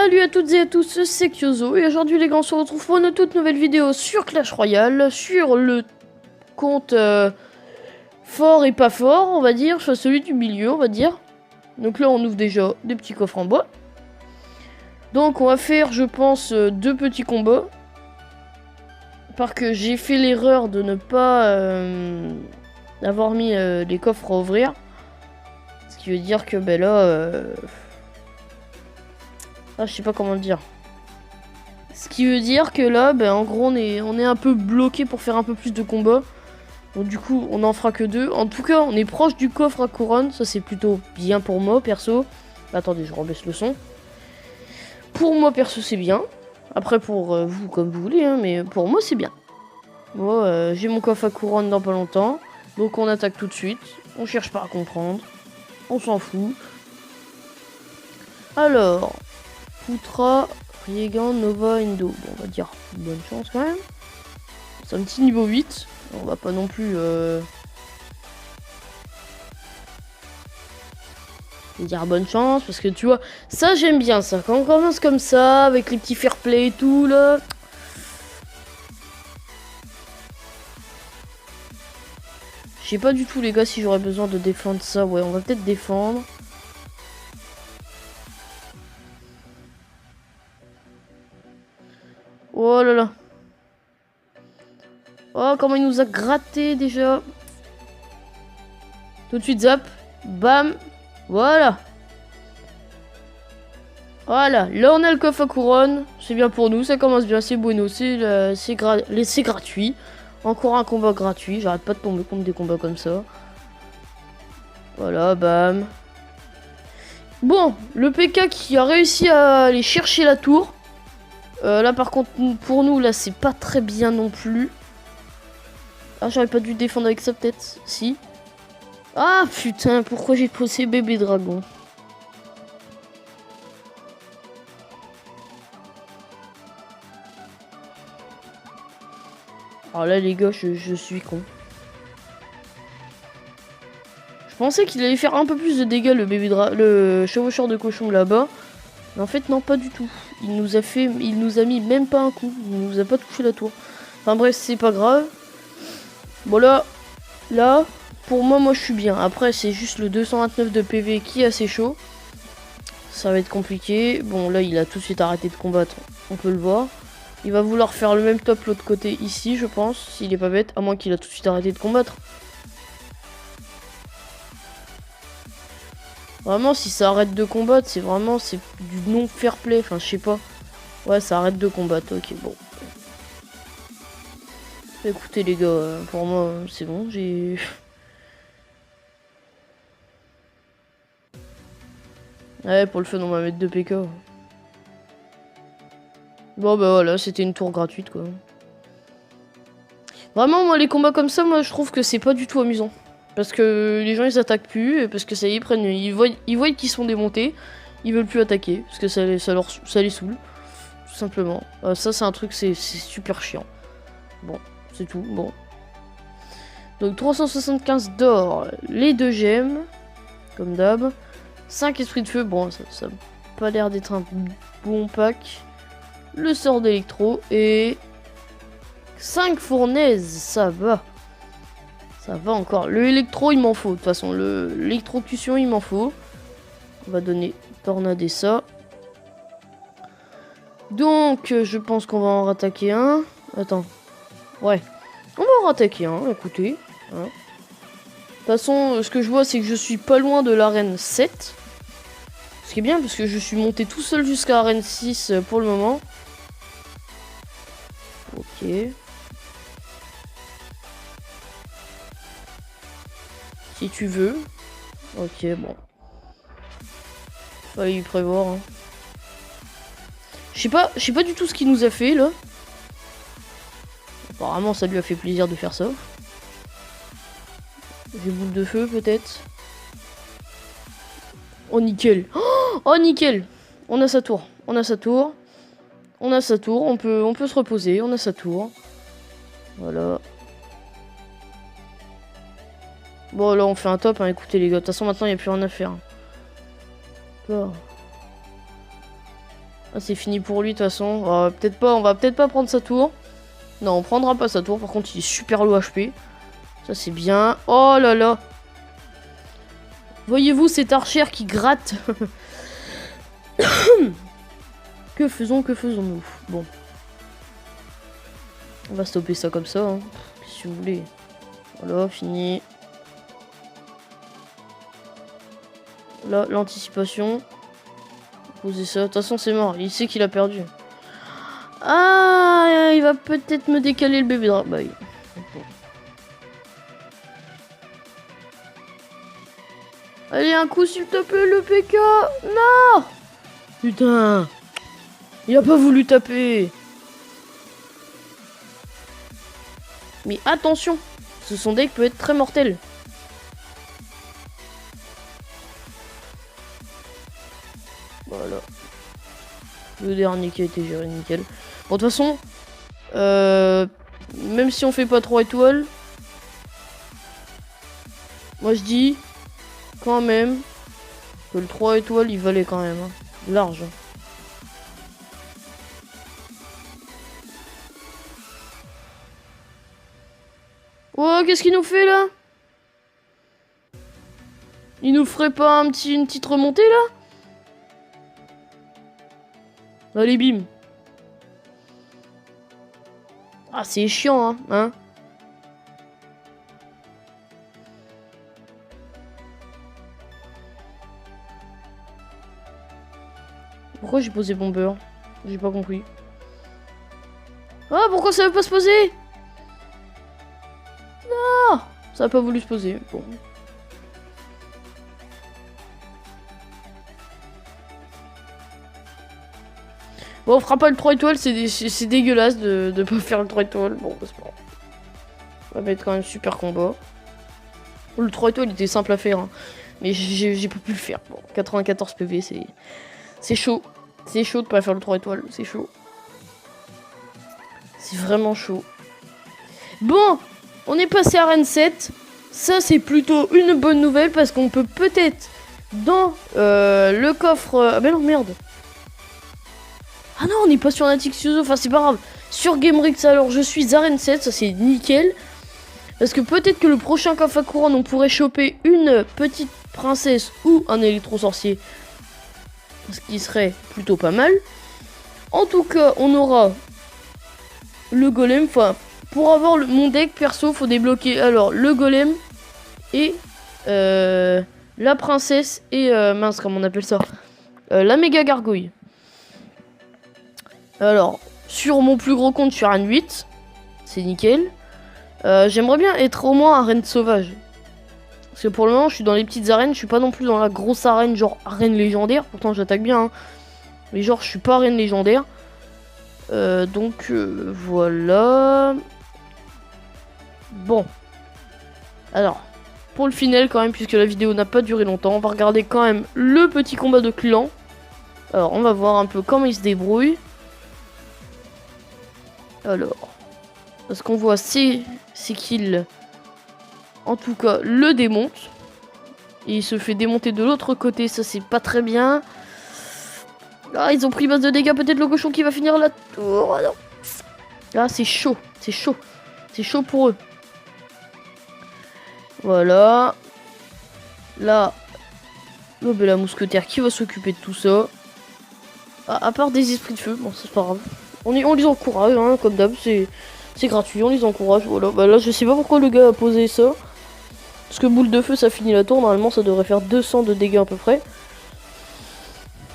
Salut à toutes et à tous, c'est Kyozo et aujourd'hui les gars on se retrouve pour une toute nouvelle vidéo sur Clash Royale, sur le compte fort et pas fort on va dire, enfin celui du milieu on va dire. Donc là on ouvre déjà des petits coffres en bois. Donc on va faire je pense deux petits combats. Parce que j'ai fait l'erreur de ne pas avoir mis les coffres à ouvrir. Ce qui veut dire que ben là... Ah, je sais pas comment le dire. Ce qui veut dire que là, ben, en gros, on est un peu bloqué pour faire un peu plus de combats. Donc du coup, on n'en fera que deux. En tout cas, on est proche du coffre à couronne. Ça, c'est plutôt bien pour moi, perso. Attendez, je rebaisse le son. Pour moi, perso, c'est bien. Après, pour vous, comme vous voulez. Hein, mais pour moi, c'est bien. Moi, j'ai mon coffre à couronne dans pas longtemps. Donc on attaque tout de suite. On cherche pas à comprendre. On s'en fout. Alors... Putra, Riegan, Nova, Endo. Bon, on va dire bonne chance quand même. C'est un petit niveau 8. On va pas non plus... dire bonne chance, parce que tu vois, ça j'aime bien ça. Quand on commence comme ça, avec les petits fair play et tout, là... Je sais pas du tout les gars si j'aurais besoin de défendre ça. Ouais, on va peut-être défendre. Oh là là. Oh, comment il nous a gratté déjà. Tout de suite, zap. Bam. Voilà. Voilà. Là, on a le coffre à couronne. C'est bien pour nous. Ça commence bien. C'est bueno. C'est gratuit. Encore un combat gratuit. J'arrête pas de tomber contre des combats comme ça. Voilà. Bam. Bon. Le PK qui a réussi à aller chercher la tour. Là, par contre, pour nous, là, c'est pas très bien non plus. Ah, j'aurais pas dû défendre avec ça, peut-être. Si. Ah, putain, pourquoi j'ai posé bébé dragon? Alors là, les gars, je suis con. Je pensais qu'il allait faire un peu plus de dégâts, le chevaucheur de cochon là-bas. Mais en fait, non, pas du tout. Il nous a mis même pas un coup. Il nous a pas touché la tour. Enfin bref, c'est pas grave. Bon là, pour moi je suis bien. Après, c'est juste le 229 de PV qui est assez chaud. Ça va être compliqué. Bon, là, il a tout de suite arrêté de combattre. On peut le voir. Il va vouloir faire le même top l'autre côté ici, je pense. S'il est pas bête. À moins qu'il a tout de suite arrêté de combattre. Vraiment, si ça arrête de combattre, c'est du non fair play. Enfin, je sais pas. Ouais, ça arrête de combattre. Ok, bon. Écoutez, les gars, pour moi, c'est bon. J'ai... Ouais, pour le fun, on va mettre 2 PK. Bon, bah voilà, c'était une tour gratuite, quoi. Vraiment, moi, les combats comme ça, moi, je trouve que c'est pas du tout amusant. Parce que les gens, ils attaquent plus, parce que ça y est, ils voient qu'ils sont démontés, ils veulent plus attaquer, parce que ça les saoule, tout simplement. Ça, c'est un truc, c'est super chiant. Bon, c'est tout, bon. Donc, 375 d'or, les 2 gemmes, comme d'hab. 5 esprits de feu, bon, ça n'a pas l'air d'être un bon pack. Le sort d'électro et 5 fournaises, ça va. Ça va encore. Le électro, il m'en faut. De toute façon, l'électrocution, il m'en faut. On va donner tornade ça. Donc, je pense qu'on va en rattaquer un. Attends. Ouais. On va en rattaquer un, écoutez. Hein. De toute façon, ce que je vois, c'est que je suis pas loin de l'arène 7. Ce qui est bien, parce que je suis monté tout seul jusqu'à l'arène 6 pour le moment. Ok. Si tu veux. Ok, bon. Fallait y prévoir. Hein. Je sais pas du tout ce qu'il nous a fait, là. Apparemment, ça lui a fait plaisir de faire ça. Des boules de feu, peut-être. Oh, nickel. Oh, nickel. On a sa tour. On a sa tour. On a sa tour. On peut se reposer. On a sa tour. Voilà. Bon, là, on fait un top. Hein. Écoutez, les gars. De toute façon, maintenant, il n'y a plus rien à faire. Là. Ah, c'est fini pour lui de toute façon. On va peut-être pas prendre sa tour. Non, on prendra pas sa tour. Par contre, il est super low HP. Ça, c'est bien. Oh là là. Voyez-vous cet archer qui gratte. Que faisons-nous? Bon. On va stopper ça comme ça, hein. Si vous voulez. Voilà, fini. Là, l'anticipation. Poser ça. De toute façon, c'est mort. Il sait qu'il a perdu. Ah, il va peut-être me décaler le bébé drap. Bah oui. Allez, un coup, s'il te plaît, le PK. Non! Putain. Il a pas voulu taper. Mais attention, son deck peut être très mortel. Voilà. Le dernier qui a été géré nickel. Bon, de toute façon, même si on fait pas 3 étoiles, moi je dis quand même que le 3 étoiles il valait quand même. Hein. Large. Oh, qu'est-ce qu'il nous fait là? Il nous ferait pas une petite remontée là? Allez, bim. Ah, c'est chiant, hein, Pourquoi j'ai posé bomber? J'ai pas compris. Ah, pourquoi ça veut pas se poser? Non, ça a pas voulu se poser. Bon. Bon, on fera pas le 3 étoiles, c'est dégueulasse de pas faire le 3 étoiles. Bon, c'est pas grave. Ça va être quand même super combat. Le 3 étoiles il était simple à faire, hein. Mais j'ai pas pu le faire. Bon, 94 PV, c'est chaud. C'est chaud de pas faire le 3 étoiles, c'est chaud. C'est vraiment chaud. Bon, on est passé à Arène 7. Ça, c'est plutôt une bonne nouvelle parce qu'on peut peut-être dans le coffre... Ah ben non, merde. Ah non, on n'est pas sur Natixioso, enfin c'est pas grave. Sur Gamerix, alors je suis Arène 7, ça c'est nickel. Parce que peut-être que le prochain coffre à couronne, on pourrait choper une petite princesse ou un électro-sorcier. Ce qui serait plutôt pas mal. En tout cas, on aura le golem. Enfin, pour avoir mon deck perso, faut débloquer alors le golem et la princesse et mince, comment on appelle ça, la méga gargouille. Alors, sur mon plus gros compte, sur Arène 8, c'est nickel. J'aimerais bien être au moins arène sauvage. Parce que pour le moment, je suis dans les petites arènes, je suis pas non plus dans la grosse arène, genre arène légendaire. Pourtant, j'attaque bien, hein. Mais genre, je suis pas arène légendaire. Donc, voilà. Bon. Alors, pour le final, quand même, puisque la vidéo n'a pas duré longtemps, on va regarder quand même le petit combat de clan. Alors, on va voir un peu comment il se débrouille. Alors, ce qu'on voit, c'est qu'il, en tout cas, le démonte. Et il se fait démonter de l'autre côté, ça c'est pas très bien. Ah, ils ont pris masse de dégâts, peut-être le cochon qui va finir la tour. Ah, non. Ah, c'est chaud, c'est chaud. C'est chaud pour eux. Voilà. Là, la mousquetaire qui va s'occuper de tout ça. Ah, à part des esprits de feu, bon, c'est pas grave. On les encourage, hein, comme d'hab, c'est gratuit, on les encourage, voilà. Bah là, je sais pas pourquoi le gars a posé ça. Parce que boule de feu, ça finit la tour, normalement ça devrait faire 200 de dégâts à peu près.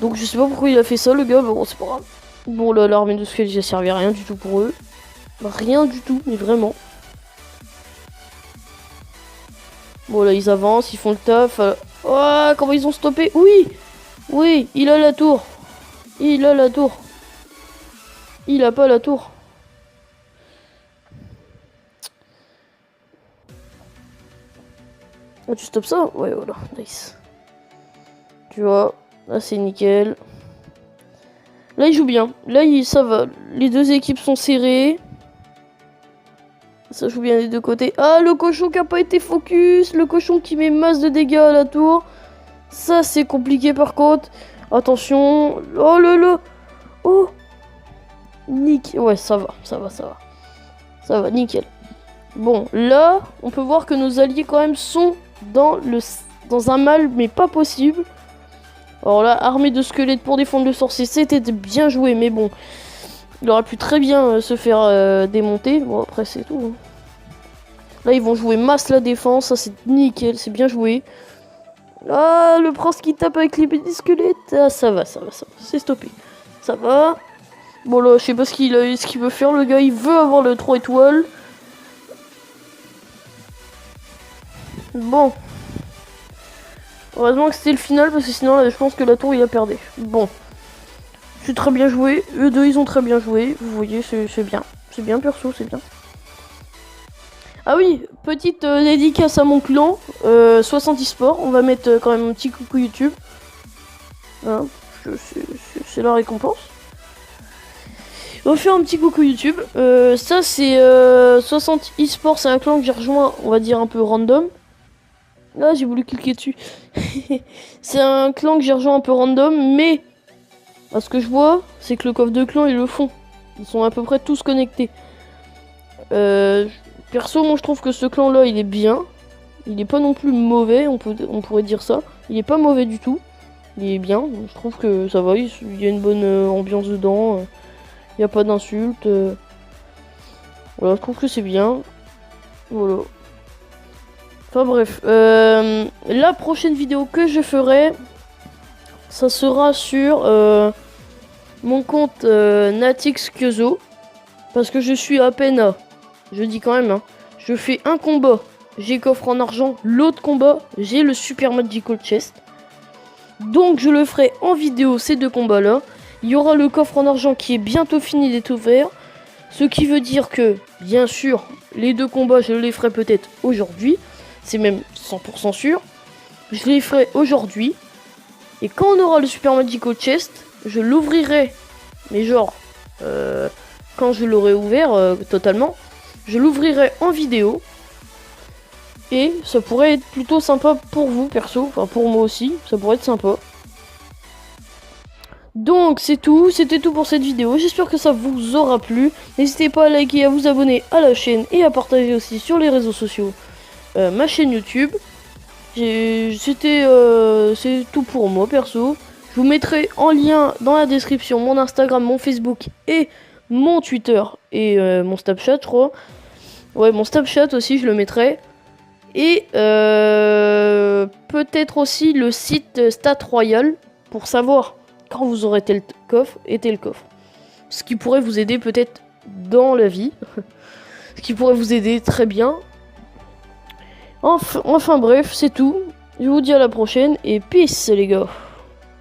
Donc je sais pas pourquoi il a fait ça, le gars, mais bon, c'est pas grave. Bon, là, l'armée de squelettes, ça servait à rien du tout pour eux. Rien du tout, mais vraiment. Bon, là, ils avancent, ils font le taf. Oh, comment ils ont stoppé? Oui! Oui, il a la tour. Il a la tour. Il a pas la tour. Ah, tu stoppes ça? Ouais, voilà, nice. Tu vois, là c'est nickel. Là il joue bien. Là ça va. Les deux équipes sont serrées. Ça joue bien des deux côtés. Ah, le cochon qui a pas été focus. Le cochon qui met masse de dégâts à la tour. Ça c'est compliqué par contre. Attention. Oh là là. Oh, nickel. Ouais, ça va. Ça va, nickel. Bon, là, on peut voir que nos alliés quand même sont dans un mal, mais pas possible. Alors là, armée de squelettes pour défendre le sorcier, c'était bien joué, mais bon, il aurait pu très bien se faire démonter. Bon, après, c'est tout. Hein. Là, ils vont jouer masse la défense, ça c'est nickel, c'est bien joué. Ah, le prince qui tape avec les petits squelettes. Ah, ça va, c'est stoppé. Ça va. Bon là, je sais pas ce qu'il veut faire, le gars, il veut avoir le 3 étoiles. Bon. Heureusement que c'était le final, parce que sinon, là, je pense que la tour, il a perdu. Bon. C'est très bien joué. Eux deux, ils ont très bien joué. Vous voyez, c'est bien. C'est bien, perso, c'est bien. Ah oui, petite dédicace à mon clan, 60 eSports. On va mettre quand même un petit coucou YouTube. Hein, c'est la récompense. On va faire un petit coucou YouTube. Ça, c'est 60 eSports. C'est un clan que j'ai rejoint, on va dire un peu random. Là, j'ai voulu cliquer dessus. C'est un clan que j'ai rejoint un peu random, mais à ce que je vois, c'est que le coffre de clan, ils le font. Ils sont à peu près tous connectés. Perso, moi je trouve que ce clan là il est bien. Il est pas non plus mauvais, on pourrait dire ça. Il est pas mauvais du tout. Il est bien. Je trouve que ça va, il y a une bonne ambiance dedans. Il n'y a pas d'insultes. Voilà, je trouve que c'est bien. Voilà. Enfin bref. La prochaine vidéo que je ferai, ça sera sur mon compte Natix Kyozo. Parce que je suis à peine à... Je dis quand même, hein. Je fais un combat, j'ai coffre en argent. L'autre combat, j'ai le Super Magical Chest. Donc je le ferai en vidéo, ces deux combats-là. Il y aura le coffre en argent qui est bientôt fini d'être ouvert. Ce qui veut dire que, bien sûr, les deux combats, je les ferai peut-être aujourd'hui. C'est même 100% sûr. Je les ferai aujourd'hui. Et quand on aura le Super Magical Chest, je l'ouvrirai. Mais genre, quand je l'aurai ouvert totalement, je l'ouvrirai en vidéo. Et ça pourrait être plutôt sympa pour vous, perso. Enfin, pour moi aussi, ça pourrait être sympa. Donc, c'est tout. C'était tout pour cette vidéo. J'espère que ça vous aura plu. N'hésitez pas à liker, à vous abonner à la chaîne et à partager aussi sur les réseaux sociaux ma chaîne YouTube. C'est tout pour moi, perso. Je vous mettrai en lien dans la description mon Instagram, mon Facebook et mon Twitter et mon Snapchat, je crois. Ouais, mon Snapchat aussi, je le mettrai. Et peut-être aussi le site Stat Royal pour savoir quand vous aurez tel coffre et tel coffre. Ce qui pourrait vous aider peut-être dans la vie. Ce qui pourrait vous aider très bien. Enfin bref, c'est tout. Je vous dis à la prochaine et peace les gars.